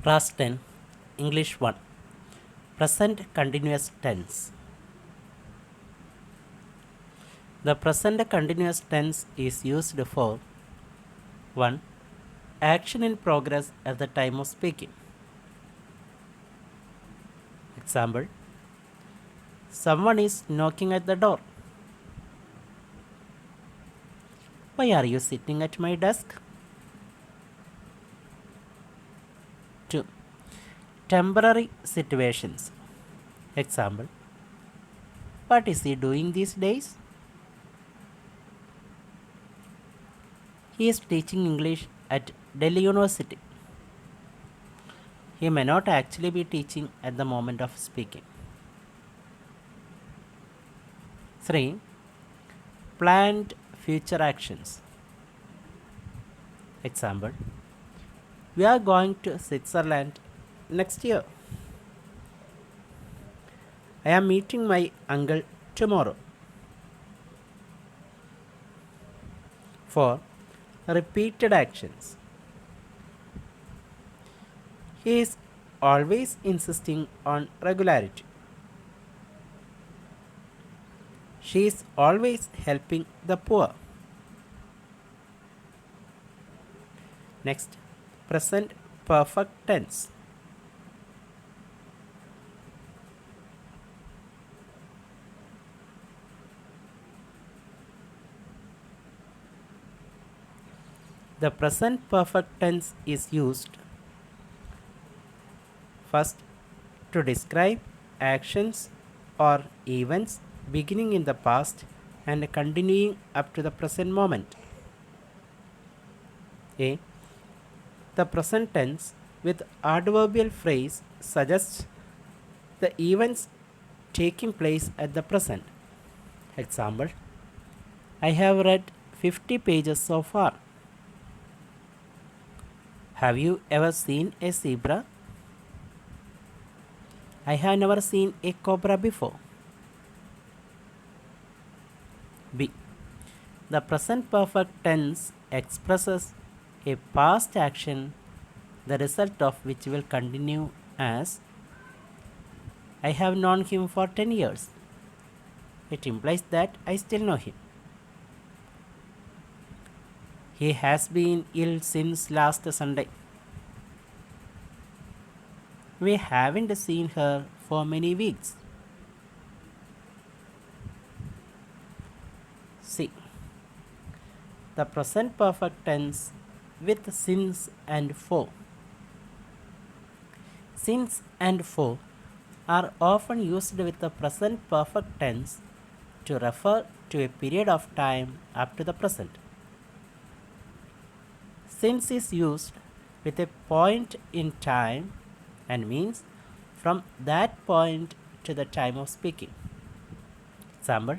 Class 10, English 1. Present continuous tense. The present continuous tense is used for 1. Action in progress at the time of speaking. Example: someone is knocking at the door. Why are you sitting at my desk? 2. Temporary situations. Example: what is he doing these days? He is teaching English at Delhi University. He may not actually be teaching at the moment of speaking. 3. Planned future actions. Example: we are going to Switzerland next year. I am meeting my uncle tomorrow. 4. Repeated actions. He is always insisting on regularity. She is always helping the poor. Next, present perfect tense. The present perfect tense is used first to describe actions or events beginning in the past and continuing up to the present moment. A. The present tense with adverbial phrase suggests the events taking place at the present. Example: I have read 50 pages so far. Have you ever seen a zebra? I have never seen a cobra before. B. The present perfect tense expresses a past action, the result of which will continue as I have known him for 10 years. It implies that I still know him. He has been ill since last Sunday. We haven't seen her for many weeks. C. The present perfect tense with since and for. Since and for are often used with the present perfect tense to refer to a period of time up to the present. Since is used with a point in time and means from that point to the time of speaking. Example: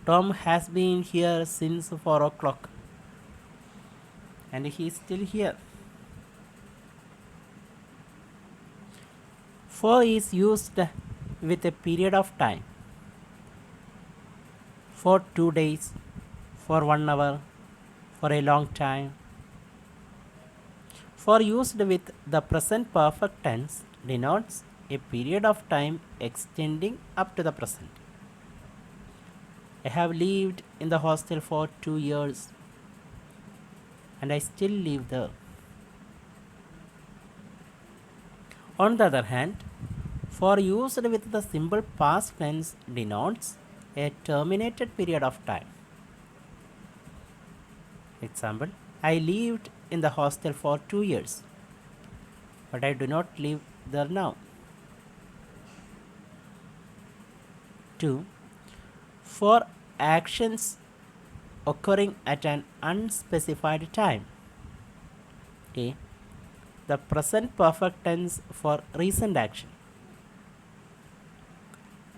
Tom has been here since 4 o'clock and he is still here. For is used with a period of time. For 2 days, for 1 hour, for a long time. For used with the present perfect tense denotes a period of time extending up to the present. I have lived in the hostel for 2 years and I still live there. On the other hand, for used with the simple past tense denotes a terminated period of time. Example: I lived in the hostel for 2 years, but I do not live there now. 2. For actions occurring at an unspecified time. A. The present perfect tense for recent action.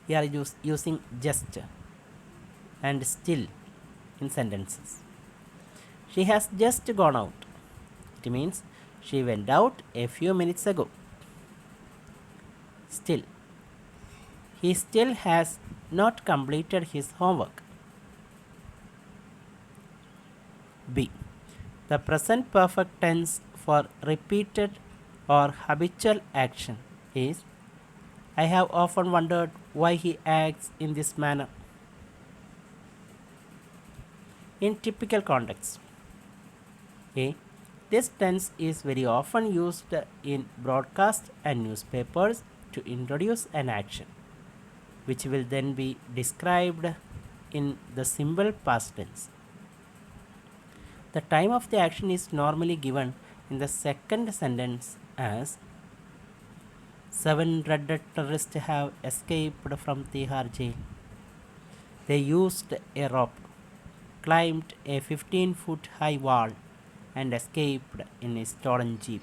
We are using just and still in sentences. She has just gone out. It means she went out a few minutes ago. Still. He still has not completed his homework. B. The present perfect tense for repeated or habitual action is I have often wondered why he acts in this manner. In typical context, A. This tense is very often used in broadcast and newspapers to introduce an action, which will then be described in the simple past tense. The time of the action is normally given in the second sentence as seven dreaded terrorists have escaped from Tihar jail. They used a rope, climbed a 15-foot high wall, and escaped in a stolen jeep.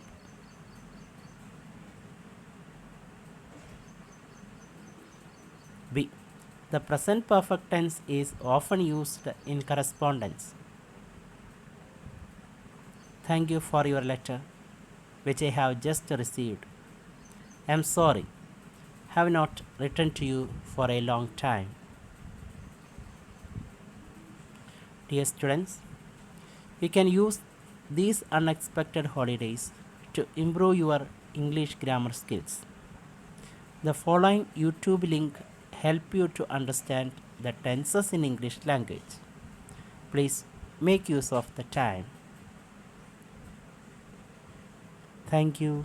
B. The present perfect tense is often used in correspondence. Thank you for your letter, which I have just received. I am sorry, have not written to you for a long time. Dear students, you can use these unexpected holidays to improve your English grammar skills. The following YouTube link help you to understand the tenses in English language. Please make use of the time. Thank you.